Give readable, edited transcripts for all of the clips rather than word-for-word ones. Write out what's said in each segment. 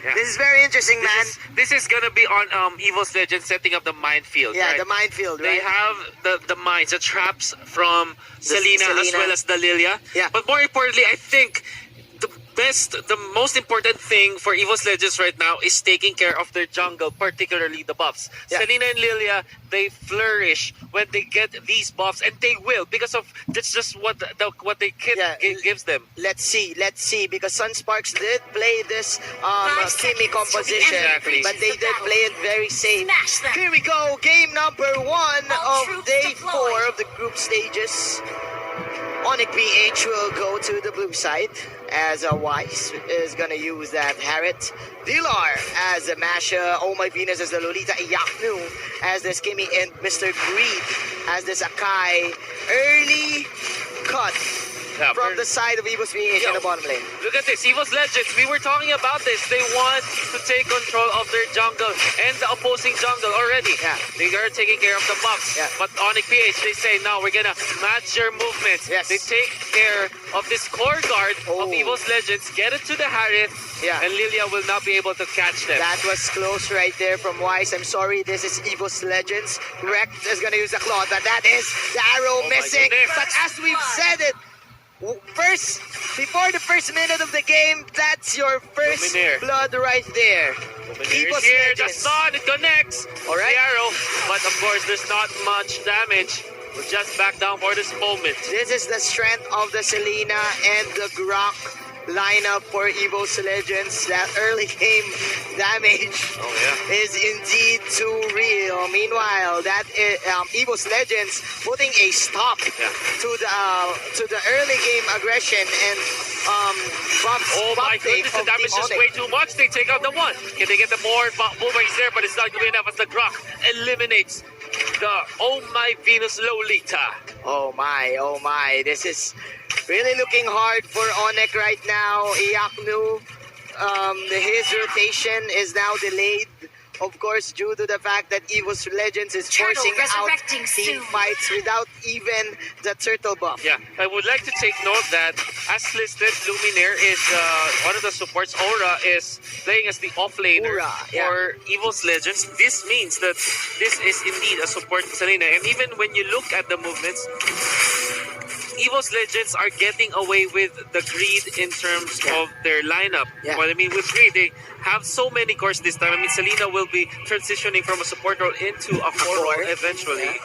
Yeah. This is very interesting, man. This is gonna be on Evos Legends setting up the minefield. Yeah, right? the minefield, They right? have the mines, the traps from Selena as well as the Lilia. Yeah. But more importantly, I think the most important thing for Evos Legends right now is taking care of their jungle, particularly the buffs. Yeah. Selena and Lilia, they flourish when they get these buffs, and they will, because of that's just what they gives them. Let's see, because Sunsparks did play this Kimi composition, Exactly. but they did play it very safe. Smash them. Here we go, game number 1 All of troops day deployed. 4 of the group stages. Onic PH will go to the blue side as Wise is gonna use that Harriet. Dilar as a Masha. Oh My Venus as the Lolita. Yaknu as the Skimmy, and Mr. Greed as the Sakai. Early cut from the side of Evos PH in the bottom lane. Look at this, Evos Legends. We were talking about this. They want to take control of their jungle and the opposing jungle already. Yeah. They are taking care of the buffs. Yeah. But Onic PH, they say, no, we're gonna match your movements. Yes. They take care of this core guard of Evos Legends, get it to the Harriet, Yeah. and Lilia will not be able to catch them. That was close right there from Wise. I'm sorry, this is Evos Legends. Rex is gonna use the claw, but that is the arrow my missing. goodness. But as we've said it, before the first minute of the game, that's your first Luminaire. blood right there. Luminaire Evos is here, the Legends. sun, it connects. Alright. The arrow, but of course, there's not much damage. We'll just back down for this moment. This is the strength of the Selena and the Grok lineup for Evos Legends. That early game damage Oh yeah. is indeed too real. Meanwhile, that is, Evos Legends putting a stop to the early game aggression and Oh my goodness, the damage is way too much. They take out the one. Can they get the more boomerangs there? But it's not going to be enough as the Grok eliminates the Oh My Venus Lolita. Oh my. This is really looking hard for Onic right now. Iaknu, his rotation is now delayed. Of course, due to the fact that Evos Legends is Turtle forcing out resurrecting team soon. fights without even the turtle buff. Yeah, I would like to take note that as listed, Luminaire is one of the supports. Aura is playing as the offlaner Aura, yeah. for Evos Legends. This means that this is indeed a support Selena. And even when you look at the movements, Evos Legends are getting away with the greed in terms of their lineup. Yeah. What I mean with greed, they have so many cores this time. I mean, Selena will be transitioning from a support role into a core role eventually.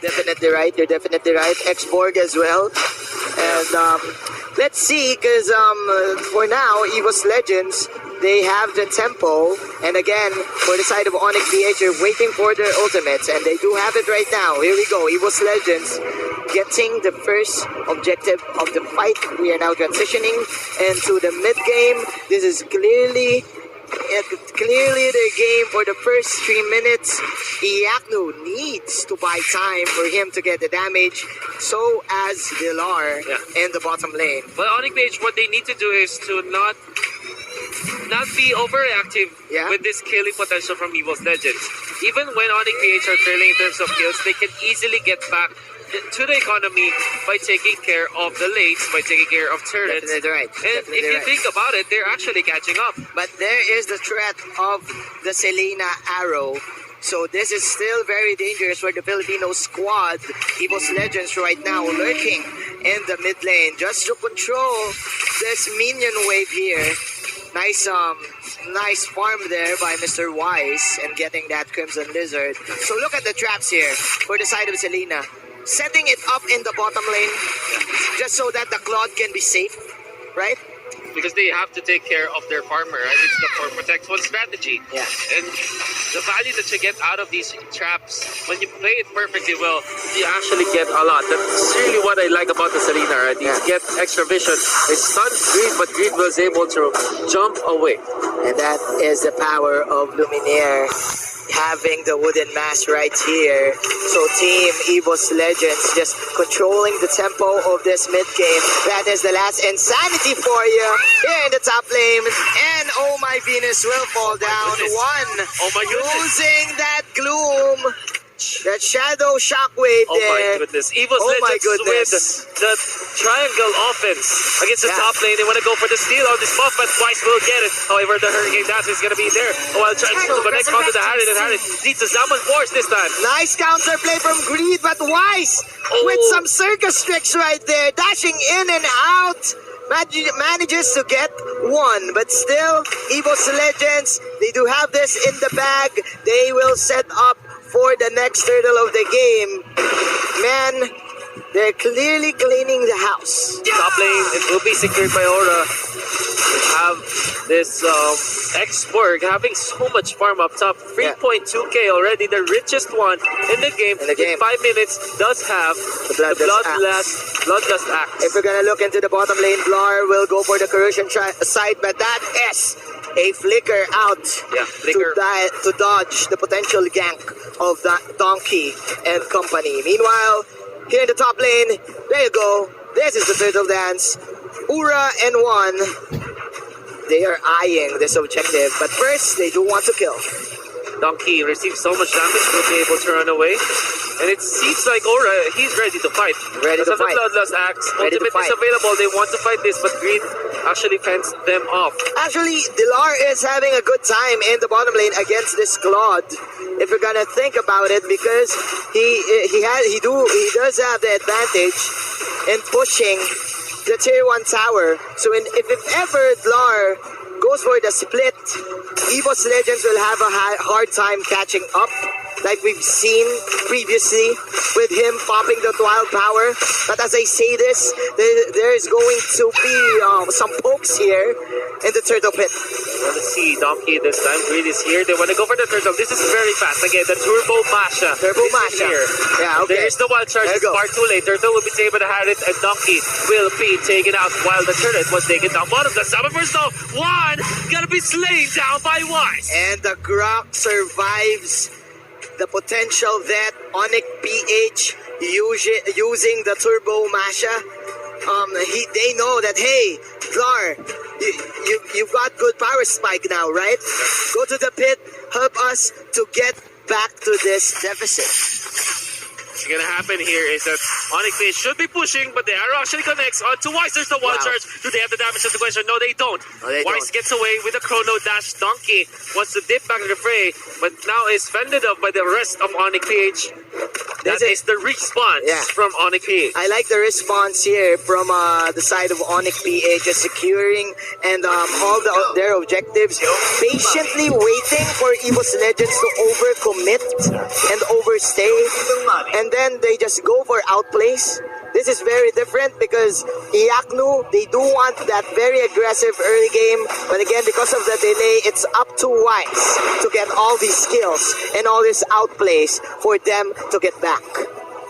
Definitely right. You're definitely right. X-Borg as well. And let's see, because for now, Evos Legends, they have the tempo. And again, for the side of Onic PH, they're waiting for their ultimates. And they do have it right now. Here we go. Evos Legends getting the first objective of the fight. We are now transitioning into the mid game. This is clearly the game for the first 3 minutes. Iaknu needs to buy time for him to get the damage. So as Dilar in the bottom lane. But Onic PH, what they need to do is to not be overreactive with this killing potential from Evos Legends. Even when Onic PH are trailing in terms of kills, they can easily get back to the economy by taking care of the lanes, by taking care of turrets. Definitely right. And if you think about it, they're actually catching up. But there is the threat of the Selena arrow. So this is still very dangerous for the Filipino squad. Evos Legends right now lurking in the mid lane just to control this minion wave here. Nice farm there by Mr. Wise and getting that Crimson Lizard. So look at the traps here for the side of Selena. Setting it up in the bottom lane just so that the Claude can be safe, right? Because they have to take care of their farmer, right? It's the for protect one strategy. Yeah. And the value that you get out of these traps, when you play it perfectly well, you actually get a lot. That's really what I like about the Selena, right? You get extra vision. They stun Greed, but Greed was able to jump away. And that is the power of Luminaire having the wooden mask right here. So Team Evos Legends just controlling the tempo of this mid game. That is the last insanity for you here in the top lane. And Oh My Venus will fall down. Oh my goodness. Using that gloom damage. That shadow shockwave Oh my there. goodness. Evos Oh my Legends with goodness. the triangle offense against the Yeah. top lane. They want to go for the steal on this buff, but Twice will get it. However, the Hurricane Dash is going to be there. While trying to connect onto the Harriet, and Harriet needs a Zaman Force this time. Nice counterplay from Greed, but Wise with Oh. some circus tricks right there, dashing in and out. Manages to get one, but still, Evos Legends, they do have this in the bag. They will set up for the next turtle of the game. Man, they're clearly cleaning the house. Top lane, it will be secured by Aura. We have this X-Borg having so much farm up top. 3.2k already, the richest one in the game. In 5 minutes, does have the Bloodlust Axe. If we're gonna look into the bottom lane, Blar will go for the corrosion side, but that is a flicker out to dodge the potential gank of that Donkey and company. Meanwhile, here in the top lane, there you go. This is the turtle dance. Ura and One, they are eyeing this objective, but first they do want to kill. Donkey receives so much damage, will be able to run away. And it seems like Aura, he's ready to fight. Ready to Because of fight. the Bloodlust Axe, Ready to ultimate is fight. available. They want to fight this, but Greed actually fends them off. Actually, Dilar is having a good time in the bottom lane against this Claude. If we're gonna think about it, because he does have the advantage in pushing the tier 1 tower. So if ever Dilar goes for the split, Evos Legends will have a hard time catching up, like we've seen previously with him popping the wild power. But as I say this, there is going to be some pokes here in the turtle pit. Want to see Donkey this time. Greed is here. They want to go for the turtle. This is very fast. Again, the Turbo Masha. Turbo This is Masha. here. Yeah, okay. There is the wild charge. There It's you go. far too late. Turtle will be able to have it, and Donkey will be taken out while the turret was taken down. Bottom, the Summer first though. One gonna be slain down by Wise. And the Grok survives the potential that Onic PH using the Turbo Masha. They know that, hey, Clar, you've got good power spike now, right? Go to the pit, help us to get back to this deficit. What's gonna happen here is that Onic Fish should be pushing, but the arrow actually connects onto Wise. There's the wild charge. Do they have the damage of the question? No, they don't. No, they Wise don't. gets away with a chrono dash. Donkey wants to dip back in the fray, but now is fended up by the rest of Onic PH. That is the response from Onic PH. I like the response here from the side of Onic PH, just securing and all their objectives, patiently waiting for Evos Legends to overcommit and overstay, and then they just go for outplays. This is very different because Iaknu, they do want that very aggressive early game, but again, because of the delay, it's up to Wise to get all these skills and all these outplays for them to get back.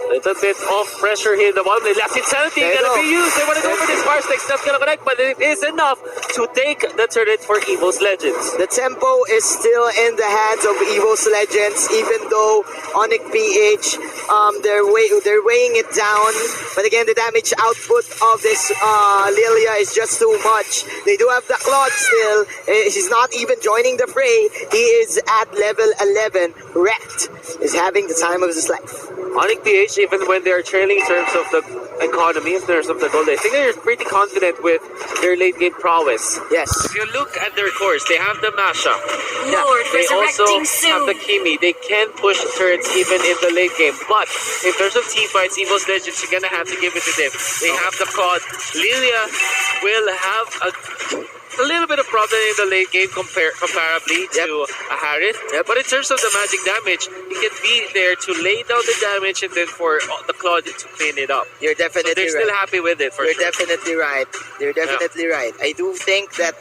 Little bit of pressure here in the bottom lane. Last Insanity gonna be used. They want to go for this fire stick. Not gonna connect, but it is enough to take the turret for Evos Legends. The tempo is still in the hands of Evos Legends, even though Onic PH, they're weighing it down. But again, the damage output of this Lilia is just too much. They do have the Claude still. He's not even joining the fray. He is at level 11. Wrecked is having the time of his life. Onic PH, even when they're trailing in terms of the economy, in terms of the gold, I think they're pretty confident with their late game prowess. Yes. If you look at their cores, they have the Masha. Lord, They also resurrecting soon. have the Kimi. They can push turrets even in the late game. But in terms of team fights, Evos Legends, you're gonna have to give it to them. They have the COD. Lilia will have a little bit of problem in the late game comparably to a Harith. But in terms of the magic damage, he can be there to lay down the damage and then for the Claude to clean it up. You're definitely So they're still right. happy with it for You're sure. definitely right. You're definitely right. I do think that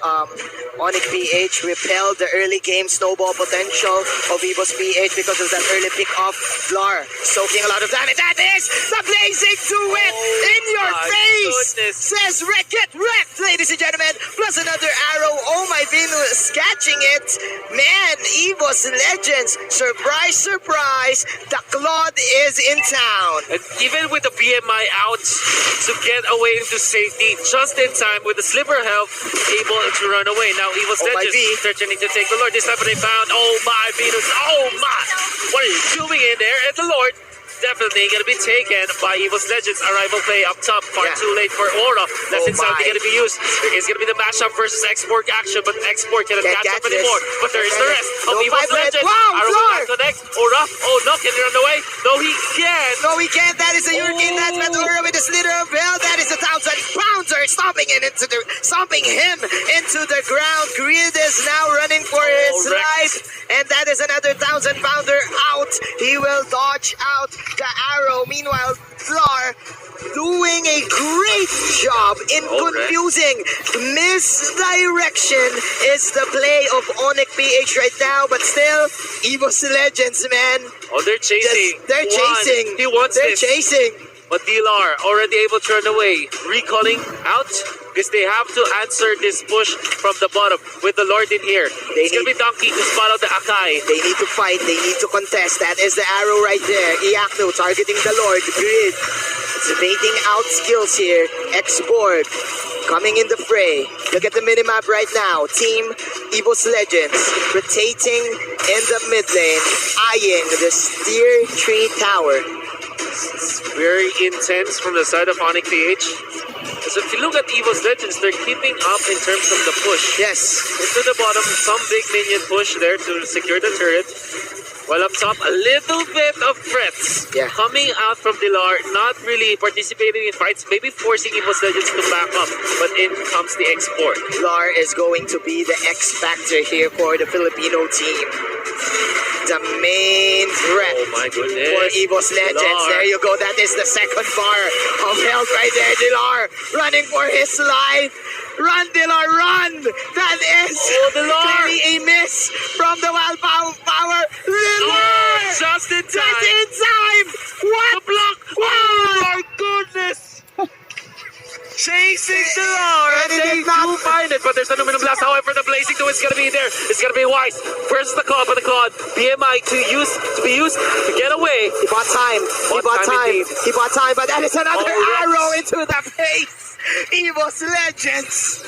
Onic PH repelled the early game snowball potential of Evos PH because of that early pick off. Blar soaking a lot of damage. That is the blazing duet in your my face. goodness. Says get wrecked, ladies and gentlemen. Plus another another arrow. Oh my Venus, catching it. Man, Evos Legends, surprise, surprise, the Claude is in town. And even with the BMI out to get away into safety, just in time with the sliver health, able to run away. Now Evos Legends threatening to take the Lord. This time they found, oh my Venus, oh my! What are you doing in there? And the Lord definitely going to be taken by Evos Legends. Arrival play up top, far too late for Aura. That's insanely going to be used. It's going to be the mashup versus Export action, but Export cannot catch up anymore. But there is the rest of Evos Legends. Arrow connect. Aura, oh no, can he run away? No, he can't. No, he can't. That is a Hurricane Dance, but Aura with a slither of hell. That is a 1,000 pounder stomping him into the ground. Grid is now running for his life, and that is another 1,000 pounder out. He will dodge out the arrow. Meanwhile, Flar doing a great job in confusing. Misdirection is the play of Onic PH right now, but still, Evos Legends, man. Oh, they're chasing. They're chasing. They're chasing. But DLR already able to run away. Recalling out because they have to answer this push from the bottom with the Lord in here. It's going to be Donkey to spot out the Akai. They need to fight. They need to contest. That is the arrow right there. Iacno targeting the Lord. Grid. It's baiting out skills here. X-Borg coming in the fray. Look at the minimap right now. Team Evos Legends rotating in the mid lane, eyeing the Steer Tree Tower. It's very intense from the side of Onic PH. So if you look at Evos Legends, they're keeping up in terms of the push. Yes. Into the bottom, some big minion push there to secure the turret. While up top, a little bit of threats coming out from Dilar, not really participating in fights, maybe forcing Evos Legends to back up. But in comes the Export. Dilar is going to be the X factor here for the Filipino team. The main threat for Evos Legends. Dilar. There you go. That is the second bar of health right there. Dilar running for his life. Run, Dilar, run! That is clearly a miss from the wild power. Dilar! Just in time! Just in time! What? The block! Oh my goodness! Chasing Dilar, and they do find it, but there's an Aluminum Blast. However, the Blazing 2 is going to be there. It's going to be Wise versus the Claude, but the Claude, BMI to be used to get away. He bought time. He bought time, but that is another arrow into the face. Evos Legends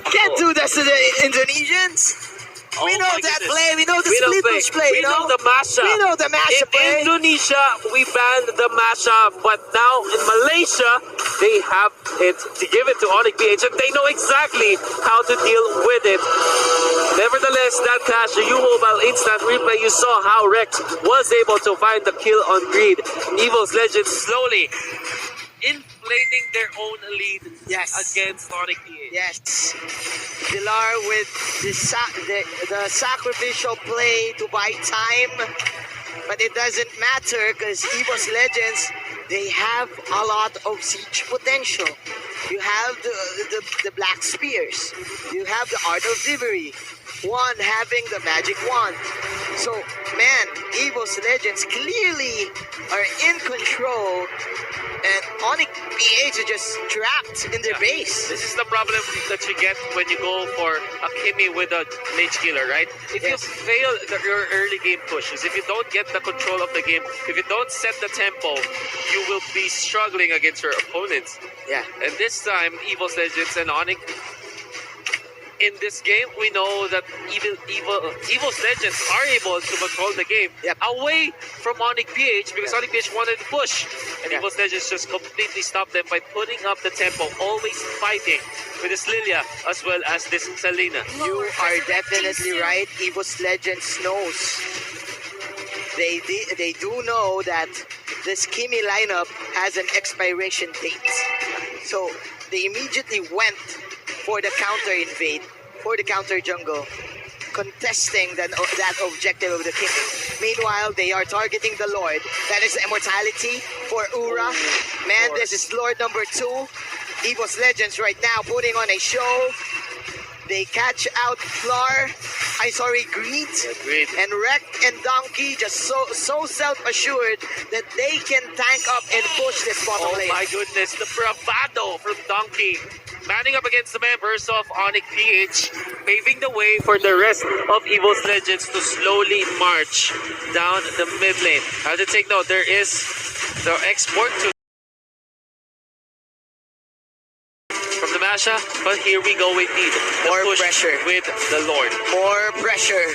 can't do this to the Indonesians. We know that play. We know the split push play. We know the mashup. We know the mashup play. In Indonesia, we banned the mashup, but now in Malaysia, they have it to give it to Onic PH, and they know exactly how to deal with it. Nevertheless, that clash, the U-Mobile instant replay, you saw how Rex was able to find the kill on Greed. Evos Legends slowly inflating their own lead against Onic PH. Yes. Dilar with the sacrificial play to buy time, but it doesn't matter because Evos Legends, they have a lot of siege potential. You have the Black Spears. You have the Art of Thievery. One having the magic wand. So, man, Evos Legends clearly are in control, and Onic PH are just trapped in their base. This is the problem that you get when you go for a Kimi with a Mage Killer, right? If you fail your early game pushes, if you don't get the control of the game, if you don't set the tempo, you will be struggling against your opponents. Yeah. And this time, Evos Legends and Onic, in this game, we know that Evos Legends are able to control the game away from Onic PH because Onic PH wanted to push. And Evos Legends just completely stopped them by putting up the tempo, always fighting with this Lilia as well as this Selena. You are definitely right. Evos Legends knows. They do know that this Kimi lineup has an expiration date. So they immediately went for the counter invade, for the counter jungle, contesting that objective of the king. Meanwhile, they are targeting the Lord. That is immortality for Ura. Man, this is Lord number 2. Evos Legends right now putting on a show. They catch out Flar. Greed. Greed. And Wreck and Donkey just so self-assured that they can tank up and push this bottom lane. Oh my goodness, the bravado from Donkey. Manning up against the members of Onic PH, paving the way for the rest of Evos Legends to slowly march down the mid lane. Have to take note, there is the export to from the Masha, but here we go indeed. More pressure with the Lord. More pressure.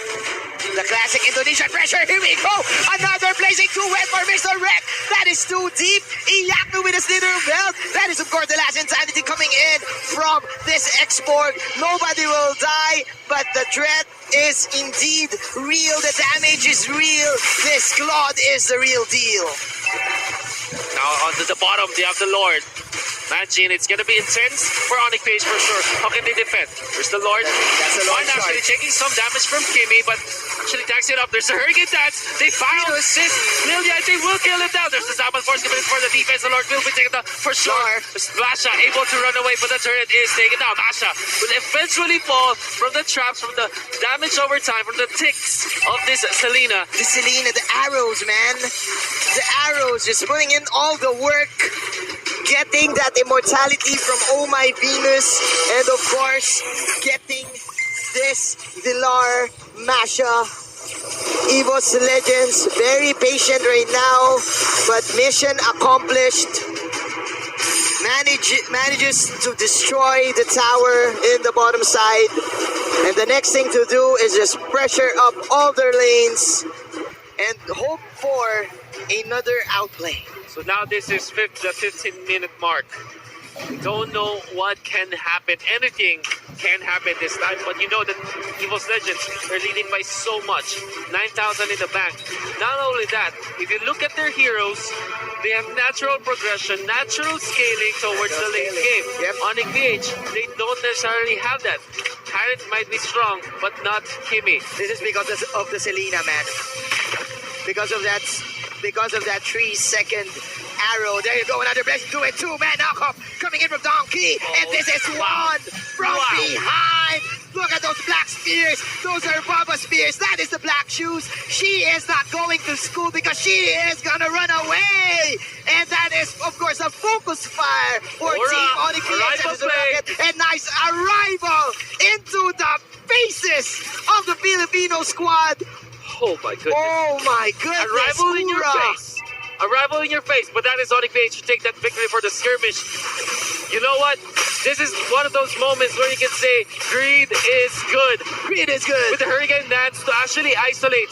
The classic Indonesian pressure. Here we go. Another blazing two-wet for Mr. Wreck. That is too deep. Iyaknu with a slither of belt. That is, of course, the last insanity coming in from this export. Nobody will die, but the threat is indeed real. The damage is real. This Claude is the real deal. Now onto the bottom, they have the Lord. Imagine, it's gonna be intense for Onic PH for sure. How can they defend? There's the Lord. That's the Lord actually taking some damage from Kimmy, but actually tags it up. There's a Hurricane Dance. They found assist. Lilia, they will kill it down. There's the Zaman Force coming in for the defense. The Lord will be taken down for sure. Masha able to run away, but the turret is taken down. Masha will eventually fall from the traps, from the damage over time, from the ticks of this Selena. The Selena, the arrows, man. The arrows, just putting in all the work. Getting that immortality from Oh My Venus, and of course, getting this Villar Masha. Evos Legends, very patient right now, but mission accomplished. Manages to destroy the tower in the bottom side. And the next thing to do is just pressure up all their lanes and hope for another outplay. So now this is the 15-minute mark. We don't know what can happen. Anything can happen this time, but you know that Evos Legends are leading by so much. 9,000 in the bank. Not only that, if you look at their heroes, they have natural progression, natural scaling towards the late game. Yep. Onic PH, they don't necessarily have that. Harriet might be strong, but not Kimmy. This is because of the Selena, man. Because of that 3-second arrow. There you go, another blessing to it. Two-man knockoff coming in from Donkey. And this is one from behind. Look at those black spears. Those are Baba spears. That is the black shoes. She is not going to school because she is gonna run away. And that is, of course, a focus fire for Team Onic PH. And nice arrival into the faces of the Filipino squad. Oh my goodness. Oh my goodness. Arrival in your face. Arrival in your face, but that is Onic PH to take that victory for the skirmish. You know what? This is one of those moments where you can say greed is good. Greed is good. With the Hurricane Dance to actually isolate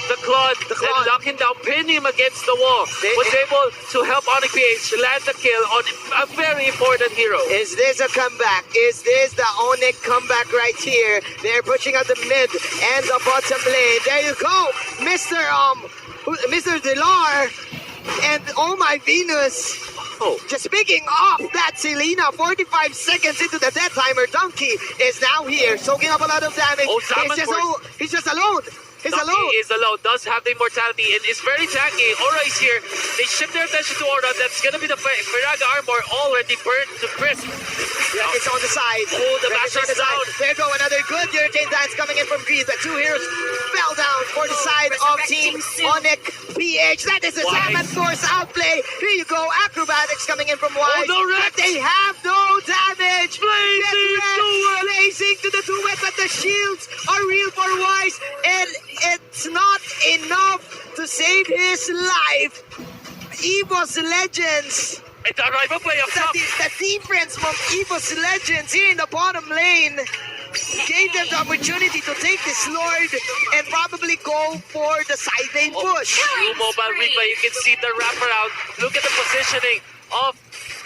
the Claude and lock him down, pin him against the wall. Was able to help Onic PH land the kill on a very important hero. Is this a comeback? Is this the Onic comeback right here? They're pushing out the mid and the bottom lane. There you go, Mr. Dilar and Oh My Venus. Oh. Just picking up that Selena, 45 seconds into the death timer. Donkey is now here, soaking up a lot of damage. Oh, he's just alone. He's Donkey alone. is alone, does have the immortality, and is very tanky. Aura is here. They shift their attention to Aura. That's gonna be the Viraga armor already burned to crisp. Yeah, it's on the side. Oh, the Masha is down. There go another good Hurricane Dance coming in from Greed. The two heroes fell down for the side of Team Onic PH. That is a Salmon Force outplay. Here you go, acrobatics coming in from Wise. Oh, no, but they have no damage. Blazing to the two-wet, but the shields are real for Wise. And it's not enough to save his life. Evos Legends. And the rival play up top. The defense from Evos Legends here in the bottom lane gave them the opportunity to take this Lord and probably go for the side lane push. New mobile replay, you can see the wraparound. Look at the positioning of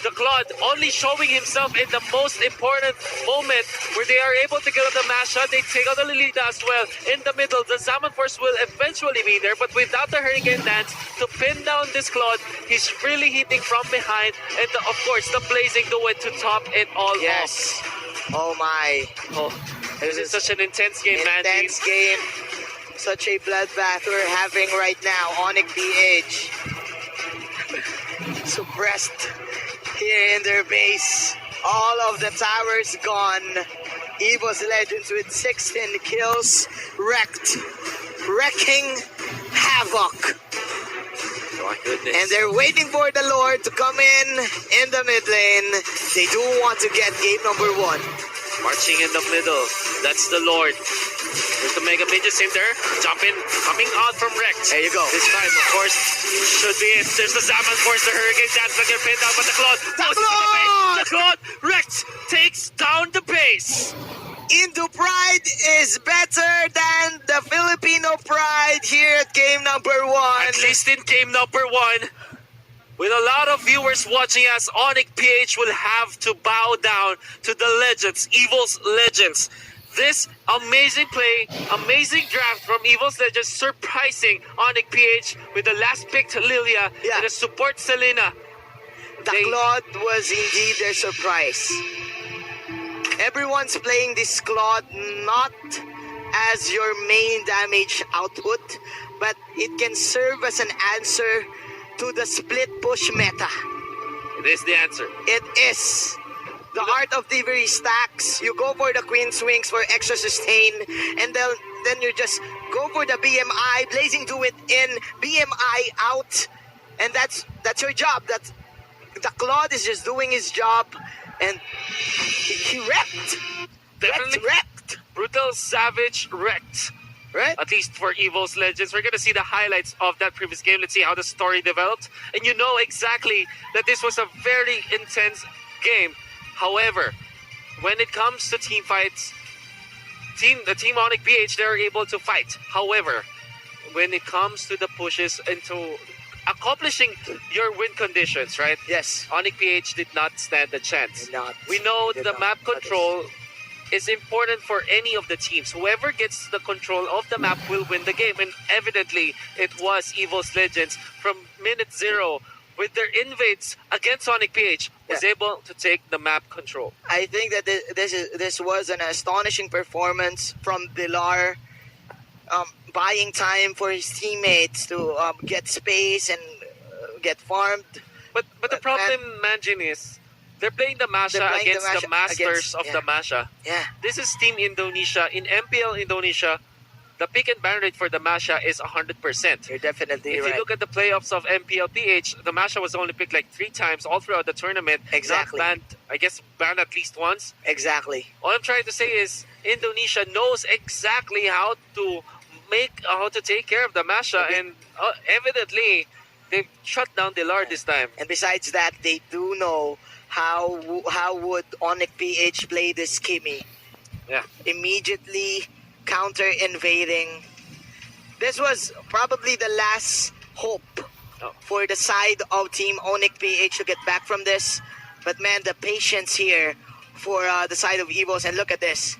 the Claude, only showing himself in the most important moment where they are able to get on the Masha. They take out the Lolita as well. In the middle, the Salmon Force will eventually be there, but without the Hurricane Dance to pin down this Claude, he's really hitting from behind. And of course, the Blazing Duet to top it all off. Oh my. Oh, this is such an intense game, man. Intense game. Such a bloodbath we're having right now. Onic PH. Suppressed here in their base. All of the towers gone. Evos Legends with 16 kills, wrecking havoc. Oh my goodness. And they're waiting for the Lord to come in the mid lane. They do want to get game number 1. Marching in the middle. That's the Lord. There's the Mega Mages in there. Jumping, coming out from Rex. There you go. This time, of course, should be it. There's the Zap, of course, the Hurricane Dance that get pinned down by the Claude. The Claude! Rex takes down the base. Indo Pride is better than the Filipino Pride here at game number 1. At least in game number 1. With a lot of viewers watching us, Onic PH will have to bow down to the Legends, Evos Legends. This amazing play, amazing draft from Evos Legends, surprising Onic PH with the last picked Lilia and the support Selena. The Claude was indeed their surprise. Everyone's playing this Claude not as your main damage output, but it can serve as an answer to the split push meta. It is the answer. It is. The art of thievery stacks. You go for the queen swings for extra sustain, and then you just go for the BMI, blazing do it in, BMI out, and that's your job. That's the Claude is just doing his job, and he wrecked. Definitely wrecked. Brutal, savage, wrecked. Right? At least for Evos Legends. We're going to see the highlights of that previous game. Let's see how the story developed. And you know exactly that this was a very intense game. However, when it comes to team fights, the Team Onic PH, they're able to fight. However, when it comes to the pushes into accomplishing your win conditions, right? Yes. Onic PH did not stand a chance. Did not. We know Did the not. map control is important for any of the teams. Whoever gets the control of the map will win the game. And evidently, it was Evos Legends from minute 0 with their invades against Onic PH was able to take the map control. I think that this was an astonishing performance from Dilar, buying time for his teammates to get space and get farmed. But the problem, Manjin, is they're playing the Masha against the masters of the Masha. Yeah. This is Team Indonesia. In MPL Indonesia, the pick and ban rate for the Masha is 100%. You're definitely If right. you look at the playoffs of MPL PH, the Masha was only picked like 3 times all throughout the tournament. Exactly. Not banned, I guess banned at least once. Exactly. All I'm trying to say is Indonesia knows exactly how to take care of the Masha, and evidently they've shut down Dilar this time. And besides that, they do know how would Onic PH play this Kimmy. Yeah. Immediately counter invading. This was probably the last hope for the side of Team Onic PH to get back from this. But man, the patience here for the side of Evos, and look at this.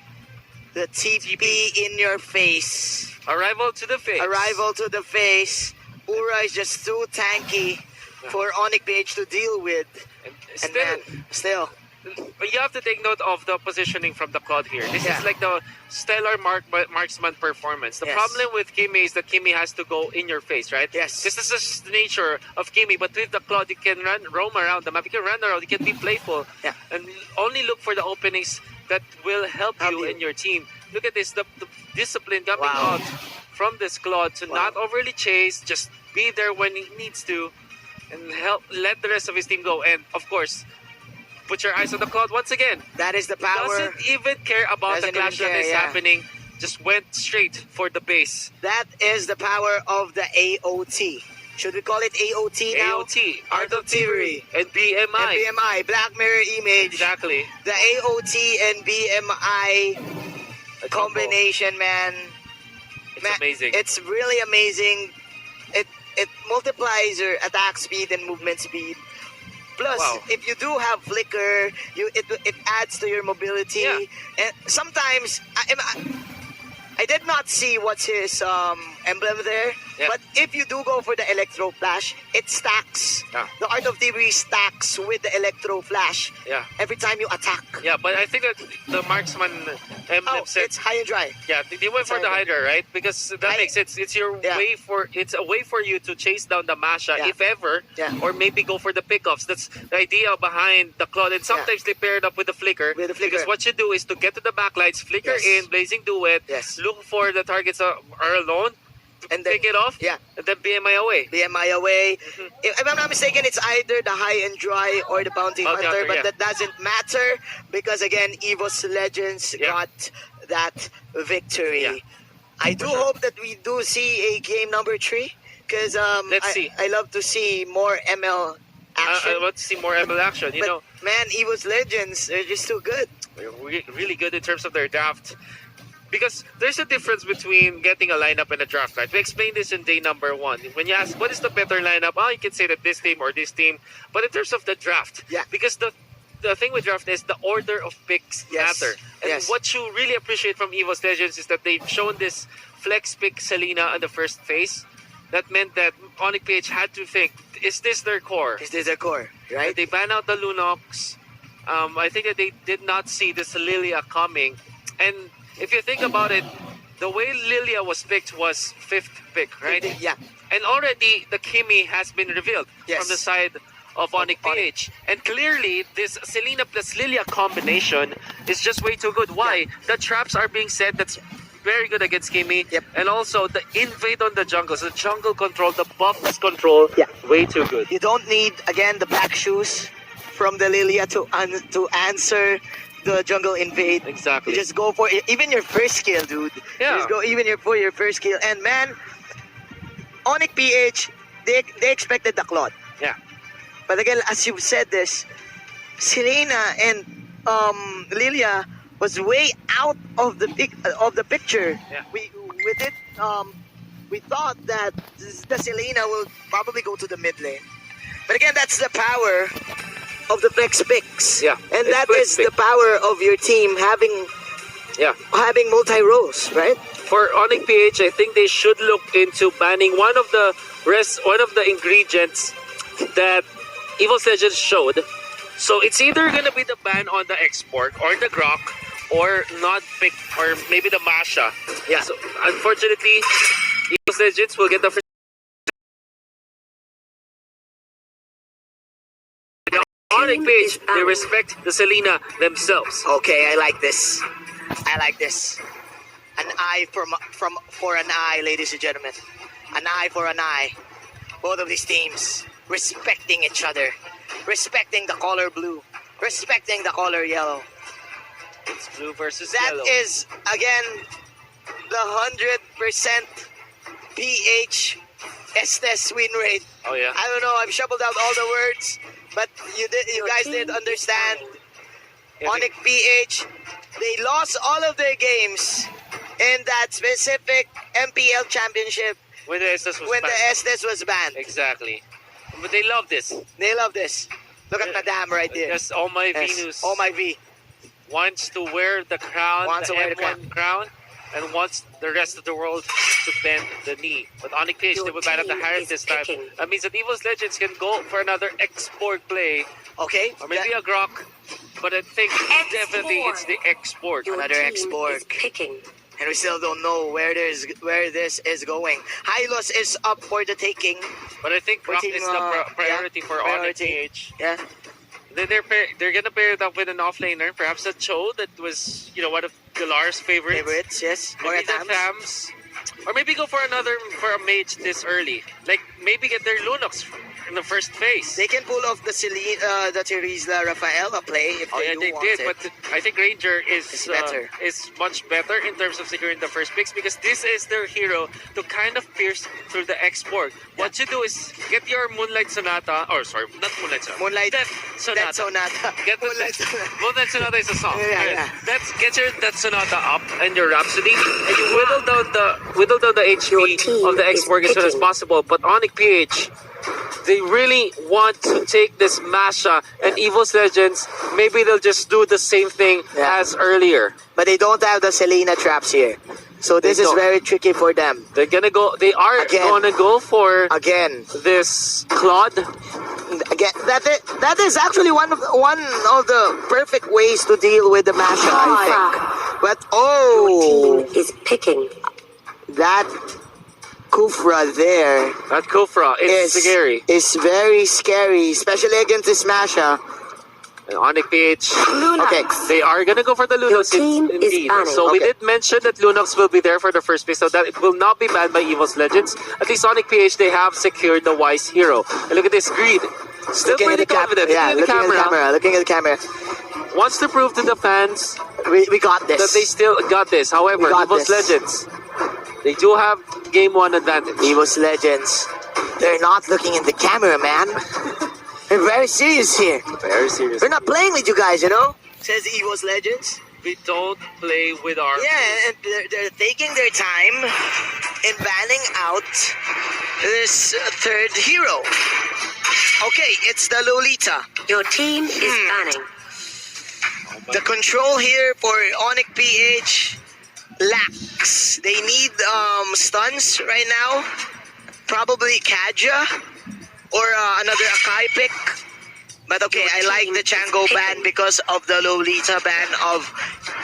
The TP in your face. Arrival to the face. Arrival to the face. Ura is just too tanky for Onic PH to deal with. And Still. But you have to take note of the positioning from the Claude here. This is like the stellar marksman performance. The problem with Kimi is that Kimi has to go in your face, right? Yes. This is just the nature of Kimi. But with the Claude, you can roam around the map. You can run around. You can be playful. Yeah. And only look for the openings that will help you and your team. Look at this. The discipline coming out from this Claude to not overly chase. Just be there when he needs to. And let the rest of his team go. And, of course, put your eyes on the Claude once again. That is the power. Doesn't even care about the clash that is happening. Just went straight for the base. That is the power of the AOT. Should we call it AOT now? AOT, Art of Thievery, and BMI. And BMI, Black Mirror Image. Exactly. The AOT and BMI combination, man. It's amazing. It's really amazing. It multiplies your attack speed and movement speed. Plus, if you do have flicker, it adds to your mobility. Yeah. And sometimes I did not see what's his emblem there. Yeah. But if you do go for the Electro Flash, it stacks. Yeah. The Art of Thievery stacks with the Electro Flash Yeah. every time you attack. Yeah, but I think that the marksman said, it's high and dry. yeah, they went for the Hydra, right? Because that makes it. It's your way for a way for you to chase down the Masha, if ever, or maybe go for the pickups. That's the idea behind the Claude. And sometimes they pair it up with the flicker. Because what you do is to get to the backlights, flicker in, blazing duet, look for the targets are alone, and then, take it off, and then BMI away. BMI away. If I'm not mistaken, it's either the high and dry or the bounty hunter, but that doesn't matter because again, Evos Legends got that victory. I do hope that we do see a game number 3 because I love to see more ML action. I want to see more ML action. You know, man, Evos Legends, they're just too good. They're really good in terms of their draft. Because there's a difference between getting a lineup and a draft, right? We explained this in day number 1. When you ask, what is the better lineup? You can say that this team or this team. But in terms of the draft, because the thing with draft is the order of picks matter. And what you really appreciate from Evos Legends is that they've shown this flex pick Selena in the first phase. That meant that Onic PH had to think, is this their core? Is this their core, right? And they ban out the Lunox. I think that they did not see this Lilia coming. And if you think about it, the way Lilia was picked was 5th pick, right? Yeah. And already the Kimi has been revealed from the side of Onic PH. And clearly, this Selena plus Lilia combination is just way too good. Why? The traps are being set. That's very good against Kimi. And also, the invade on the jungle. So the jungle control, the buffs control, way too good. You don't need, again, the back shoes from the Lilia to answer the jungle invade. Exactly. You just go for it. Even your first kill, dude. Yeah. Just go even for your first kill. And man, Onic PH, they expected the Claude. Yeah. But again, as you said this, Selena and Lilia was way out of the picture. Yeah. We thought that the Selena will probably go to the mid lane. But again, that's the power of the flex picks. Yeah. And that is the power of your team having multi-roles, right? For Onic PH, I think they should look into banning one of the ingredients that Evos Legends showed. So it's either gonna be the ban on the export or the grok, or not pick, or maybe the Masha. Yeah. So unfortunately, Evos Legends will get the first. Onic PH, they respect the Selena themselves. Okay, I like this. An eye for an eye, ladies and gentlemen. An eye for an eye. Both of these teams respecting each other, respecting the color blue, respecting the color yellow. It's blue versus that yellow. That is, again, the 100% PH Estes win rate. Oh yeah. I don't know. I've shuffled out all the words, but you guys did understand. Onic PH, they lost all of their games in that specific MPL championship when the Estes was banned. Exactly. But they love this. They love this. Look at Madame right there. Yes, all my Venus. All my V. Wants to wear the crown, the M1 crown, and wants the rest of the world to bend the knee. But Onic PH, they will ban out the Harris this time. That means that Evos Legends can go for another export play. Okay. Or maybe a grok. But I think definitely it's the export. Another export. And we still don't know where this is going. Hylos is up for the taking. But I think grok is the priority for Onic PH. Yeah. They're gonna pair it up with an offlaner, perhaps a Cho that was one of Galar's favorites. Yes. Maybe or the Thams. Or maybe go for a mage this early. Like maybe get their Lunox in the first phase. They can pull off the Terizla Rafaela play if they do want it. But I think Ranger is much better in terms of securing the first picks because this is their hero to kind of pierce through the export. What you do is get your Moonlight Sonata, or sorry, not Moonlight Sonata. Death Sonata. Get Moonlight Sonata is a song. Yeah. Get your Death Sonata up and your Rhapsody, and you whittle down the HP of the export as soon as possible. But Onic PH, they really want to take this Masha and Evos Legends. Maybe they'll just do the same thing as earlier. But they don't have the Selena traps here. So this is very tricky for them. They are gonna go for this Claude. Again, that is actually one of the perfect ways to deal with the Masha, I think. But Your team is picking. that Kufra there That Kufra, it's scary. is very scary, especially against this Masha. And Onic PH, Okay, they are gonna go for the Lunox team is indeed. banning. So we Okay. did mention that Lunox will be there for the first pick, so that it will not be banned by Evos Legends. At least Onic PH, they have secured the Wise Hero. And look at this Greed. Still pretty confident. Yeah, looking at the camera. looking at the camera. Wants to prove to the fans We got this. that they still got this. However, We got Evos this. Legends, they do have game 1 advantage. Evos Legends. They're not looking in the camera, man. They're very serious here. Very serious. We're not playing with you guys, you know? Says Evos Legends. We don't play with our... Yeah, and they're taking their time in banning out this third hero. Okay, it's the Lolita. Your team is banning. The control here for Onic PH lacks. They need stuns right now. Probably Kaja or another Akai pick. But okay, I like the Chango ban because of the Lolita ban of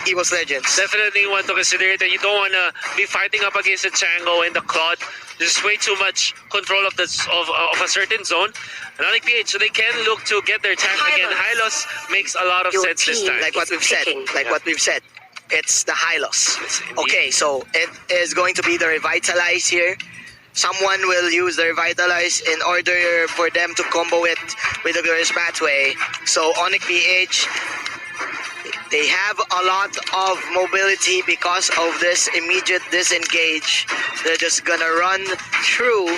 Evos Legends. Definitely want to consider it, and you don't want to be fighting up against the Chango and the Claude. There's way too much control of of a certain zone. And Onic PH, so they can look to get their tank again. Hylos makes a lot of Your sense this team, time. Like what we've said. Like what we've said. It's the Hylos. Yes, indeed. Okay, so it is going to be the Revitalize here. Someone will use the Revitalize in order for them to combo it with the Glorious Pathway. So Onic PH, they have a lot of mobility because of this immediate disengage. They're just gonna run through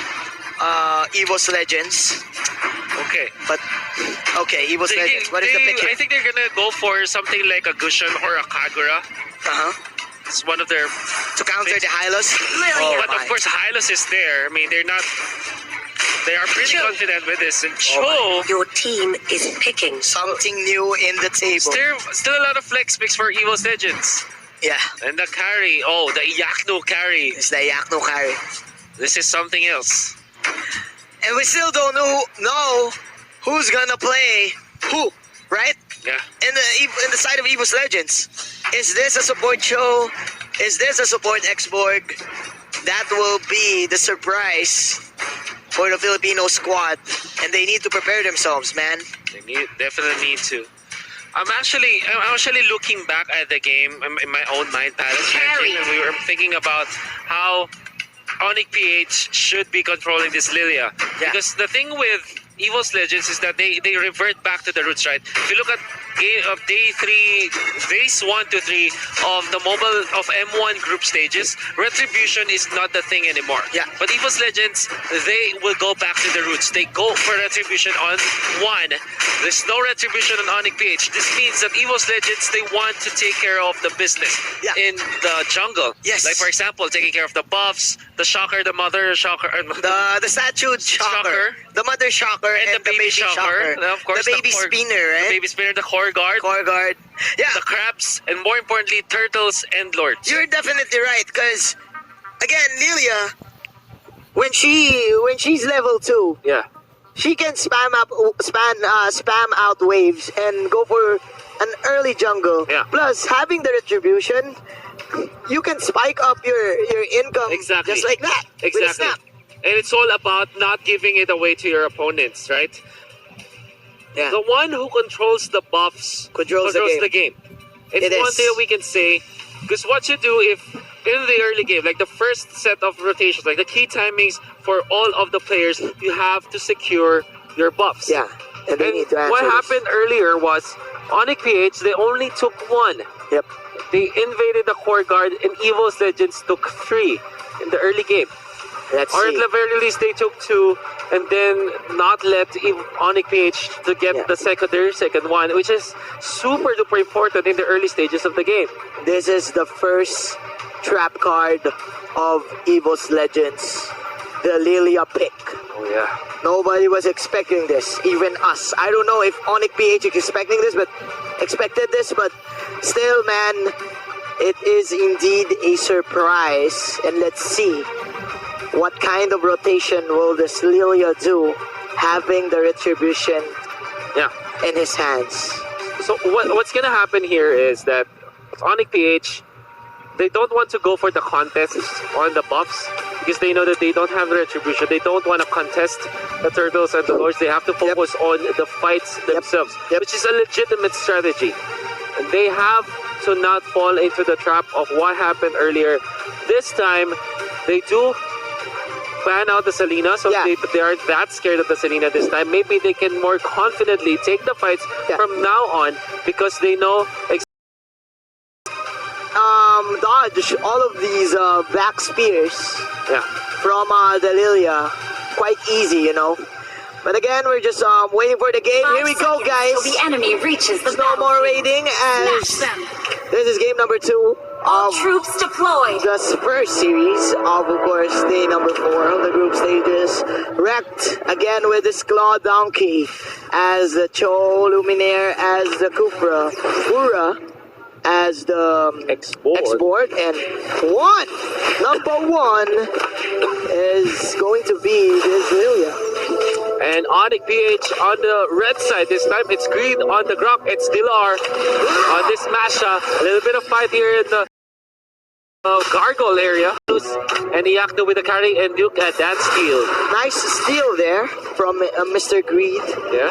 Evos Legends. Okay. But okay, Evos Legends. What is the pick I here? think they're gonna go for something like a Gushan or a Kagura. It's one of their... To counter the Hylos. but of course, Hylos is there. I mean, they are pretty confident with this. And Cho, Your team is picking. Something new in the table. still a lot of flex picks for Evos Legends. Yeah, And the carry, the Yakno carry. it's the Yakno carry. This is something else. And we still don't know who's gonna play who, right? Yeah. In the side of Evos Legends. Is this a support show? Is this a support X-Borg? That will be the surprise for the Filipino squad. And they need to prepare themselves, man. They definitely need to. I'm actually looking back at the game in my own mind palace, and we were thinking about how Onic PH should be controlling this Lilia. Yeah. Because the thing with Evos Legends is that they revert back to the roots, right? If you look at days 1 to 3 of the mobile of M1 group stages, retribution is not the thing anymore. Yeah. But Evos Legends, they will go back to the roots. They go for retribution on 1. There's no retribution on Onic PH. This means that Evos Legends, they want to take care of the business in the jungle. Yes. Like for example, taking care of the buffs, the Shocker, the Mother Shocker, The statue shocker, the Mother Shocker, and the baby shocker. And of course, the baby core- spinner, right? The baby spinner, the core guard, Core guard. Yeah, the crabs, and more importantly, turtles and lords. you're definitely right. Because again, Lilia, when she's level 2, Yeah. she can spam out waves and go for an early jungle. Yeah. Plus, having the retribution, you can spike up your income Exactly. just like that. With a Exactly. snap. And it's all about not giving it away to your opponents, right? Yeah. The one who controls the buffs Controls the game. It's It one is. thing we can say. Because what you do if in the early game, like the first set of rotations, like the key timings for all of the players, you have to secure your buffs. Yeah. And they And need to answer what this. happened earlier was Onic PH, they only took 1. Yep. They invaded the core guard, and Evos Legends took 3 in the early game. Let's Or at see. the very least, they took 2, and then not let Onic PH to get the second one, which is super duper important in the early stages of the game. This is the first trap card of Evos Legends. The Lilia pick. Oh yeah. Nobody was expecting this, even us. I don't know if Onic PH is expecting this, but still, man, it is indeed a surprise. And let's see what kind of rotation will this Lilia do, having the retribution Yeah. in his hands. So what's gonna happen here is that Onic PH, they don't want to go for the contests on the buffs because they know that they don't have the retribution. They don't want to contest the turtles and the lords. They have to focus on the fights themselves, which is a legitimate strategy. And they have to not fall into the trap of what happened earlier. This time, they do ban out the Selena, so they aren't that scared of the Selena this time. Maybe they can more confidently take the fights from now on because they know dodge all of these back spears from the Lilia quite easy, you know. But again, we're just waiting for the game. Here we go, guys. The enemy reaches the no more waiting as this is game number 2 of troops deployed. the first series of course, day number 4 of the group stages. Wrecked again with this Claw Donkey as the Cho Luminaire, as the Kufra, Ura as the export, and number one is going to be this Lilia. And Onic PH on the red side this time. It's green on the Grok. It's Dilar on this Masha. A little bit of fight here in the Gargoyle area. And Iyakno with the carry and Duke at that steal. Nice steal there from Mr. Greed.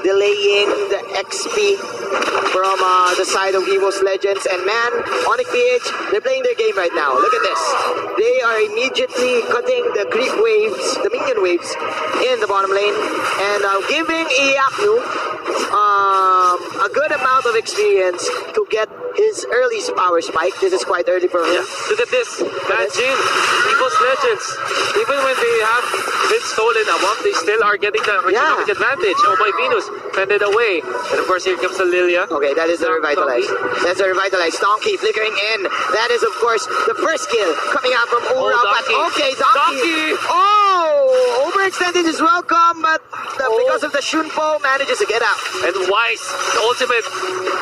Delaying the XP from the side of Evos Legends. And man, Onic PH, they're playing their game right now. Look at this. They are immediately cutting the creep waves, the minion waves in the bottom lane. And giving Iyakno a good amount of experience to get his early power spike. This is quite early for him. Look at this. Imagine Evos Legends. Even when they have been stolen a buff, they still are getting the economic advantage. Oh my Venus, fended away. And of course, here comes the Lilia. Okay, that is the Revitalize. That's the Revitalize. Donkey flickering in. That is, of course, the first kill coming out from Ura. But okay, Donkey. Oh, overextended is welcome, but because of the Shunpo, manages to get out. And Wise, the ultimate.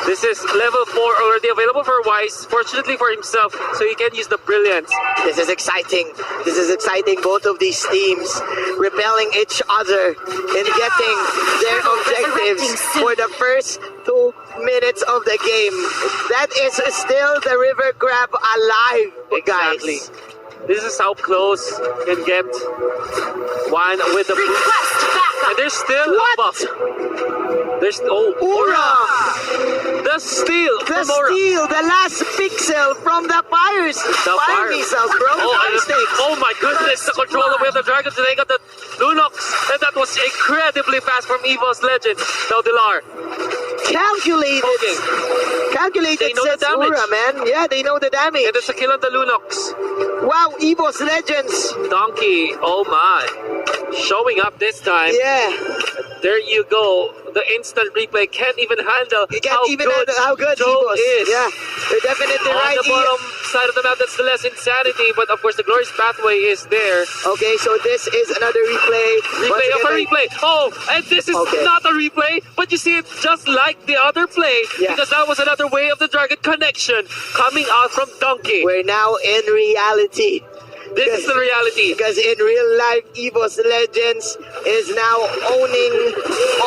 This is level 4 already available for Wise. Fortunately for himself, so he can use the Brilliance. This is exciting. This is exciting. Both of these teams repelling each other in getting their objectives for the first 2 minutes of the game. That is still the river grab alive, exactly. Guys. This is how close you can get one with the and there's still a buff. There's Ura! The steal! The steal! The last pixel from the fires! Fire missiles, bro! Oh my goodness! The controller with the dragon today got the Lunox, and that was incredibly fast from Evos Legends. Now Dilar. Calculated! Calculated says Ura, man. Yeah, they know the damage. And it's a kill on the Lunox. Wow, Evos Legends! Donkey, oh my. Showing up this time. Yeah. There you go. The instant replay can't even handle how good Evos is. Yeah, they're definitely right. On the bottom side of the map, that's the less insanity, but of course the glorious pathway is there. Okay, so this is another replay. Replay of a replay. Oh, and this is not a replay, but you see it just like the other play, because that was another way of the dragon connection coming out from Donkey. We're now in reality. This is the reality. Because in real life, Evos Legends is now owning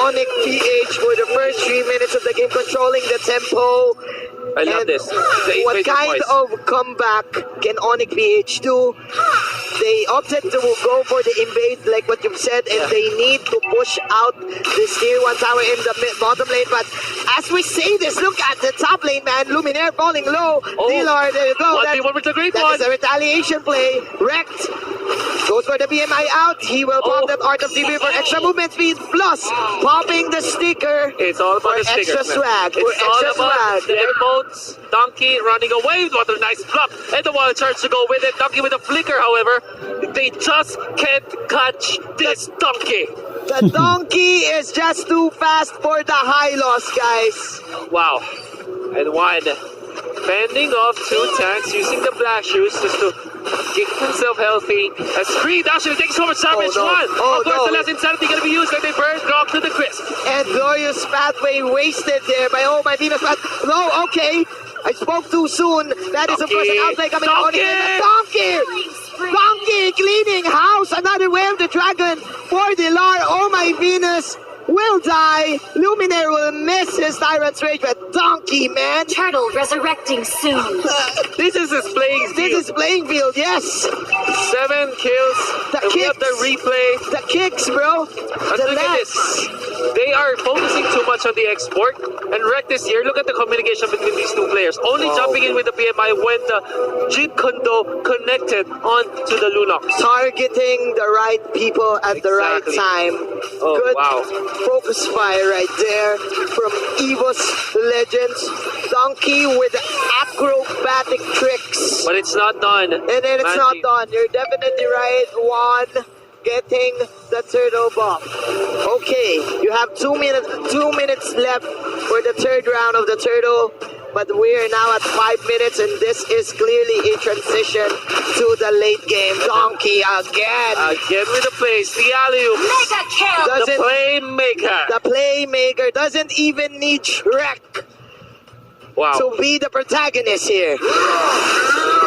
Onic PH for the first 3 minutes of the game, controlling the tempo. I love this. What kind of comeback can Onic PH do? They opted to go for the invade, like what you've said, and they need to push out this tier 1 tower in the bottom lane. But as we say this, look at the top lane, man. Luminaire falling low. Dilar, there you go. That is a retaliation play. Wrecked. Goes for the BMI out. He will pop that Art of TV for extra movement speed. Plus, popping the sticker. It's all about the extra swag. It's all about the emotes. Donkey running away. What a nice block. And the wild charge to go with it. Donkey with a flicker, however. They just can't catch this Donkey. The Donkey is just too fast for the high loss, guys. Wow. And one fending off 2 tanks using the black shoes just to keep himself healthy. As Creed actually takes so much damage. Of course, the last insanity going to be used, and they burn Grok to the crisp. And glorious pathway wasted there by my Venus. No, okay. I spoke too soon. That is, of course, an outlay coming on. Donkey! Donkey cleaning house. Another way of the dragon for Dilar. Oh my Venus. will die. Luminaire will miss his Tyrant's Rage, but Donkey, man. Turtle resurrecting soon. This is his playing field. This is playing field, yes. 7 kills. The We have kicks. the replay. The kicks, bro. And The look at left. this. They are focusing too much on the export. And Rec this year, look at the communication between these two players. Only jumping in with the PMI when the Jeet Kundo connected onto the Lunox. Targeting the right people at the right Exactly. time. Oh, Good wow. focus fire right there from Evos Legends. Donkey with acrobatic tricks. But it's not done. And then it's not Manji. done. You're definitely right, Juan. Getting the turtle buff. Okay, you have 2 minutes left for the third round of the turtle. But we're now at 5 minutes, and this is clearly a transition to the late game. Donkey again. Again with the plays. The alley-oop. Mega kill. The Doesn't- playmaker. The playmaker doesn't even need Shrek Wow. to be the protagonist here.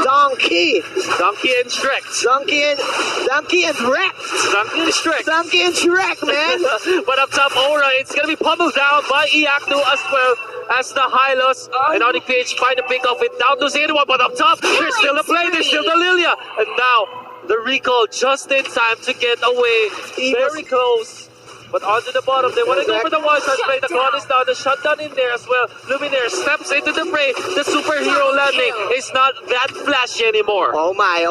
Donkey. Donkey and Shrek. Donkey and Shrek. Donkey and Shrek. Donkey and Shrek, man. But up top, Aura, it's gonna be pummeled down by Iaknu as well as the Hylos. And Onic PH find a pick off it, down to anyone, but up top, there's still the play, there's still the Lilia. And now, the recall just in time to get away. Very close. But onto the bottom, they want to go for the one-shot play. The clock is down, the shutdown in there as well. Luminaire steps into the fray. The superhero landing is not that flashy anymore. Oh my,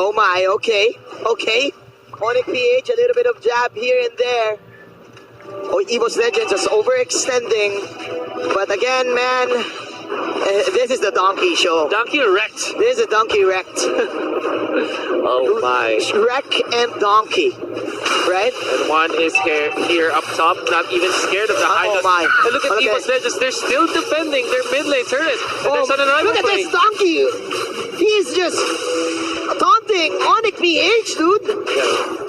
okay. Onic PH, a little bit of jab here and there. Oh, Evos Legends just overextending. But again, man, this is the Donkey show. Donkey wrecked. This is a Donkey wrecked. Oh my. Shrek and Donkey, right? And one is here up top, not even scared of the Hylos. my. And look at Okay. Evos Legends, they're still defending their mid lane turret. And there's an arrival look at play. this Donkey. He's just taunting Onic PH, dude.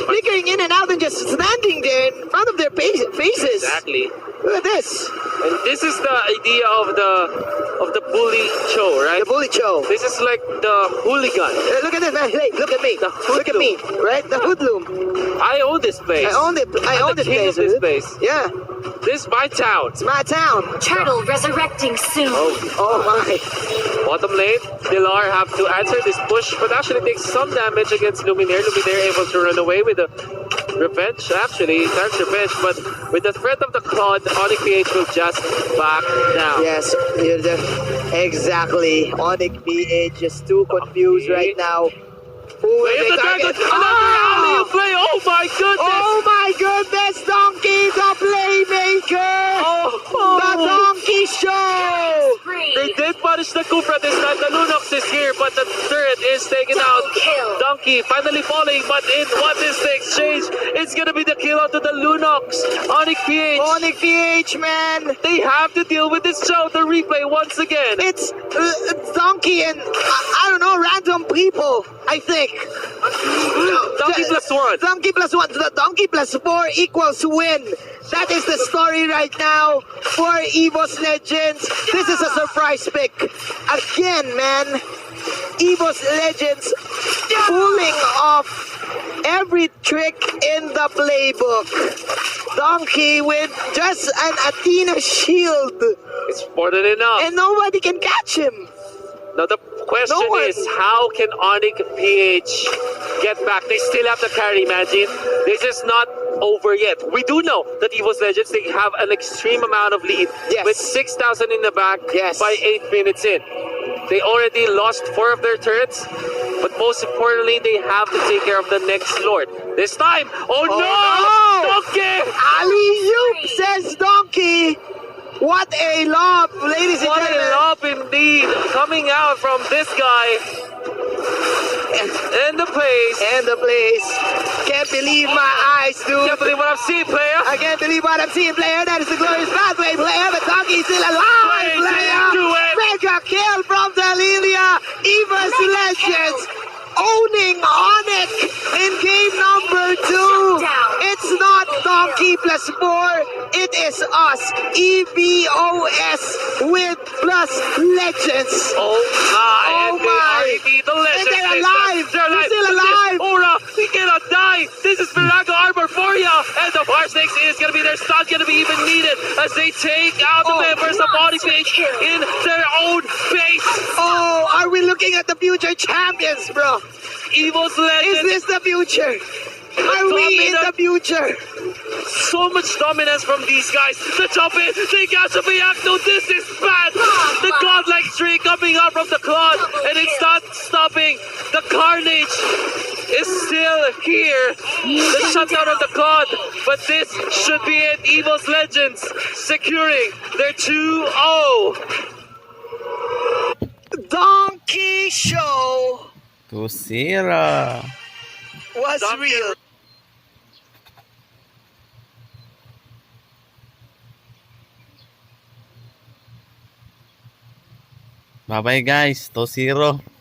Flickering in and out and just standing there in front of their faces. Exactly. Look at this. And this is the idea of the bully show, right? The bully show. This is like the hooligan. Look at this, man. Hey, look at me. Look at me, right? The hoodlum. I own this place. I own it. I I'm own the this king place, of this dude. place. Yeah, This is my town. it's my town. Turtle resurrecting soon. Oh my. Bottom lane, Dilar have to answer this push, but actually takes some damage against Luminaire. Luminaire able to run away with the revenge, actually. That's revenge, but with the threat of the Claude, Onic PH will just back down. Yes, you're there. Exactly. Onic PH is too confused right now. Who will Wave they the dragon! target? Another alley play! Oh my goodness! Oh my goodness, Donkey the playmaker! The Donkey Show! Spree. They did punish the Kufra this time. The Lunox is here, but the turret is taken out. Double kill. Donkey finally falling, but in what is the exchange? It's gonna be the kill onto the Lunox. Onic PH. Onic PH, man! They have to deal with this show. The replay once again. It's Donkey and, I don't know, random people, I think. Donkey plus one. Donkey plus one. The Donkey plus 4 equals win. That is the story right now for Evos Legends. This is a surprise pick. Again, man. Evos Legends pulling off every trick in the playbook. Donkey with just an Athena shield. It's more than enough. And nobody can catch him. Now the question No one. is, how can Onic PH get back? They still have to carry, imagine. This is not over yet. We do know that Evos Legends, they have an extreme amount of lead. Yes. With 6,000 in the back Yes. by 8 minutes in. They already lost 4 of their turrets, but most importantly, they have to take care of the next Lord. This time, oh no! no! Donkey! Ali says Donkey. What a lob, ladies and What a gentlemen. lob indeed, coming out from this guy. And the place. And the place. Can't believe my eyes, dude. Can't believe what I've seen, player. I can't believe what I'm seeing, player. That is the glorious pathway, player. But Donkey's still alive, Plays player. into it. Mega kill from the Lilia. Evos Legends owning Onic in game number 2. It's not Donkey plus 4. It is us. EVOS with plus Legends. Oh my. Oh and my. they are indeed the legends. And they're this alive. time. They're still alive. Aura, he cannot die. This is Virago armor for ya. And the Fire Snakes is going to be there. Stun going to be even needed as they take out the members of Onic in their own base. Oh, are we looking at the future champions, bro? Evos Legends. Is this the future? Are we in the future? So much dominance from these guys. The jump in, they catch a Biak. No, this is bad. The godlike streak coming out from the Claude, and it's not stopping. The carnage is still here. The shutdown of the Claude, but this should be it. Evos Legends securing their 2-0. Donkey Show 2-0. was real. Bye-bye guys. 2-0.